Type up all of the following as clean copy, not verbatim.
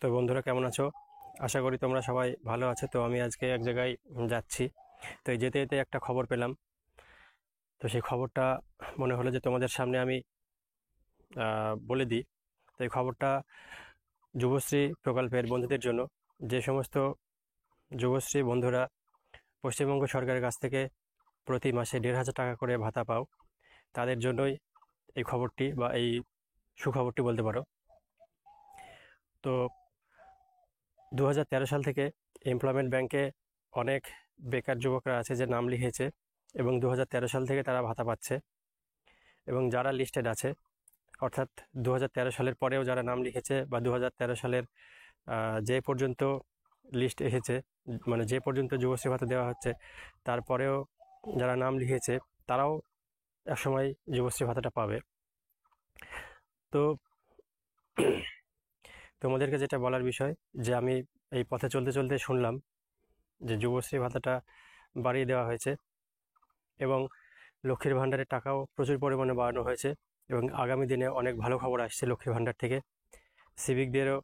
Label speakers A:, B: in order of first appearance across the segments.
A: তো বন্ধুরা কেমন আছো? আশা করি তোমরা সবাই ভালো আছো। তো আমি আজকে এক জায়গায় যাচ্ছি। তো এই যেতে যেতে একটা খবর পেলাম। তো সেই খবরটা মনে হলো যে তোমাদের সামনে আমি বলে দিই। তো এই খবরটা যুবশ্রী প্রকল্পের বন্ধুদের জন্য, যে সমস্ত যুবশ্রী বন্ধুরা পশ্চিমবঙ্গ সরকারের কাছ থেকে প্রতি মাসে ১,৫০০ টাকা করে ভাতা পাও, তাদের জন্যই এই খবরটি বা এই সুখবরটি বলতে পারো। তো ২০১৩ সাল থেকে এমপ্লয়মেন্ট ব্যাংকে অনেক বেকার যুবকরা আছে যে নাম লিখেছে, এবং ২০১৩ সাল থেকে তারা ভাতা পাচ্ছে। এবং যারা লিস্টেড আছে, অর্থাৎ ২০১৩ সালের পরেও যারা নাম লিখেছে বা ২০১৩ সালের যে পর্যন্ত লিস্ট এসেছে, মানে যে পর্যন্ত যুবশ্রী ভাতা দেওয়া হচ্ছে, তারপরেও যারা নাম লিখেছে তারাও একসময় যুবশ্রী ভাতাটা পাবে। তো তোমাদেরকে যেটা বলার বিষয়, যে আমি এই পথে চলতে চলতে শুনলাম যে যুবশ্রী ভাতাটা বাড়িয়ে দেওয়া হয়েছে, এবং লক্ষ্মীর ভাণ্ডারের টাকাও প্রচুর পরিমাণে বাড়ানো হয়েছে। এবং আগামী দিনে অনেক ভালো খবর আসছে লক্ষ্মীর ভাণ্ডার থেকে। সিভিকদেরও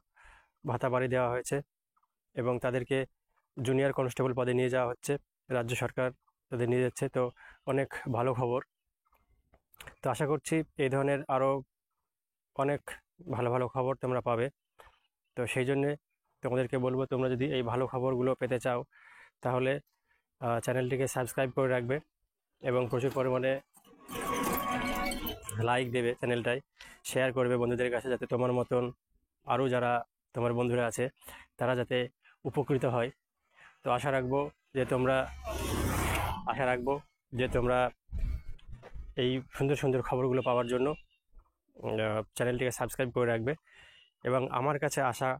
A: ভাতা বাড়িয়ে দেওয়া হয়েছে, এবং তাদেরকে জুনিয়র কনস্টেবল পদে নিয়ে যাওয়া হচ্ছে, রাজ্য সরকার তাদের নিয়ে যাচ্ছে। তো অনেক ভালো খবর। তো আশা করছি এই ধরনের আরও অনেক ভালো ভালো খবর তোমরা পাবে। তো সেই জন্যে তোমাদেরকে বলবো, তোমরা যদি এই ভালো খবরগুলো পেতে চাও, তাহলে চ্যানেলটিকে সাবস্ক্রাইব করে রাখবে, এবং প্রচুর পরিমাণে লাইক দেবে চ্যানেলটায়, শেয়ার করবে বন্ধুদের কাছে, যাতে তোমার মতন আরও যারা তোমার বন্ধুরা আছে তারা যাতে উপকৃত হয়। তো আশা রাখবো যে তোমরা এই সুন্দর সুন্দর খবরগুলো পাওয়ার জন্য চ্যানেলটিকে সাবস্ক্রাইব করে রাখবে। এবং আমার কাছে আসা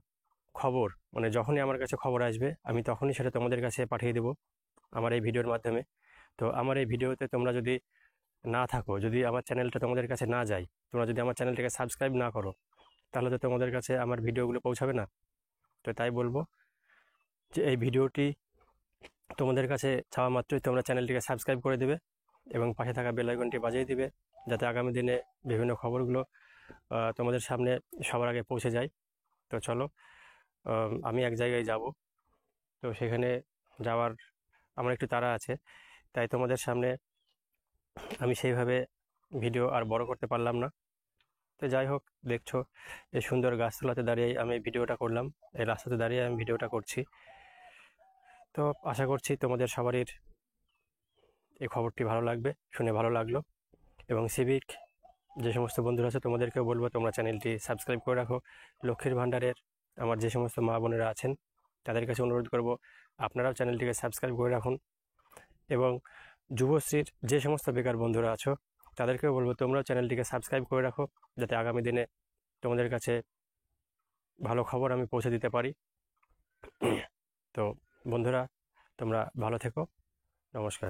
A: খবর, মানে যখনই আমার কাছে খবর আসবে, আমি তখনই সেটা তোমাদের কাছে পাঠিয়ে দেবো আমার এই ভিডিওর মাধ্যমে। তো আমার এই ভিডিওতে তোমরা যদি না থাকো, যদি আমার চ্যানেলটা তোমাদের কাছে না যায়, তোমরা যদি আমার চ্যানেলটাকে সাবস্ক্রাইব না করো, তাহলে তো তোমাদের কাছে আমার ভিডিওগুলো পৌঁছাবে না। তো তাই বলবো যে এই ভিডিওটি তোমাদের কাছে চাওয়া মাত্রই তোমরা চ্যানেলটিকে সাবস্ক্রাইব করে দেবে, এবং পাশে থাকা বেল আইকনটি বাজিয়ে দিবে, যাতে আগামী দিনে বিভিন্ন খবরগুলো তোমাদের সামনে সবার আগে পৌঁছে যায়। তো চলো, আমি এক জায়গায় যাব। তো সেখানে যাওয়ার আমার একটু তাড়া আছে, তাই তোমাদের সামনে আমি সেইভাবে ভিডিও আর বড় করতে পারলাম না। তো যাই হোক, দেখছো এই সুন্দর গাছতলাতে দাঁড়িয়ে আমি ভিডিওটা করলাম, এই রাস্তাতে দাঁড়িয়ে আমি ভিডিওটা করছি। তো আশা করছি তোমাদের সবারই এই খবরটি ভালো লাগবে, শুনে ভালো লাগলো। এবং সিভিক যে সমস্ত বন্ধুরা আছে, তোমাদেরকেও বলবো তোমরা চ্যানেলটি সাবস্ক্রাইব করে রাখো। লক্ষ্মীর ভাণ্ডারের আমার যে সমস্ত মা বোনেরা আছেন, তাদের কাছে অনুরোধ করব আপনারাও চ্যানেলটিকে সাবস্ক্রাইব করে রাখুন। এবং যুবশ্রীর যে সমস্ত বেকার বন্ধুরা আছো, তাদেরকেও বলবো তোমরাও চ্যানেলটিকে সাবস্ক্রাইব করে রাখো, যাতে আগামী দিনে তোমাদের কাছে ভালো খবর আমি পৌঁছে দিতে পারি। তো বন্ধুরা, তোমরা ভালো থেকো। নমস্কার।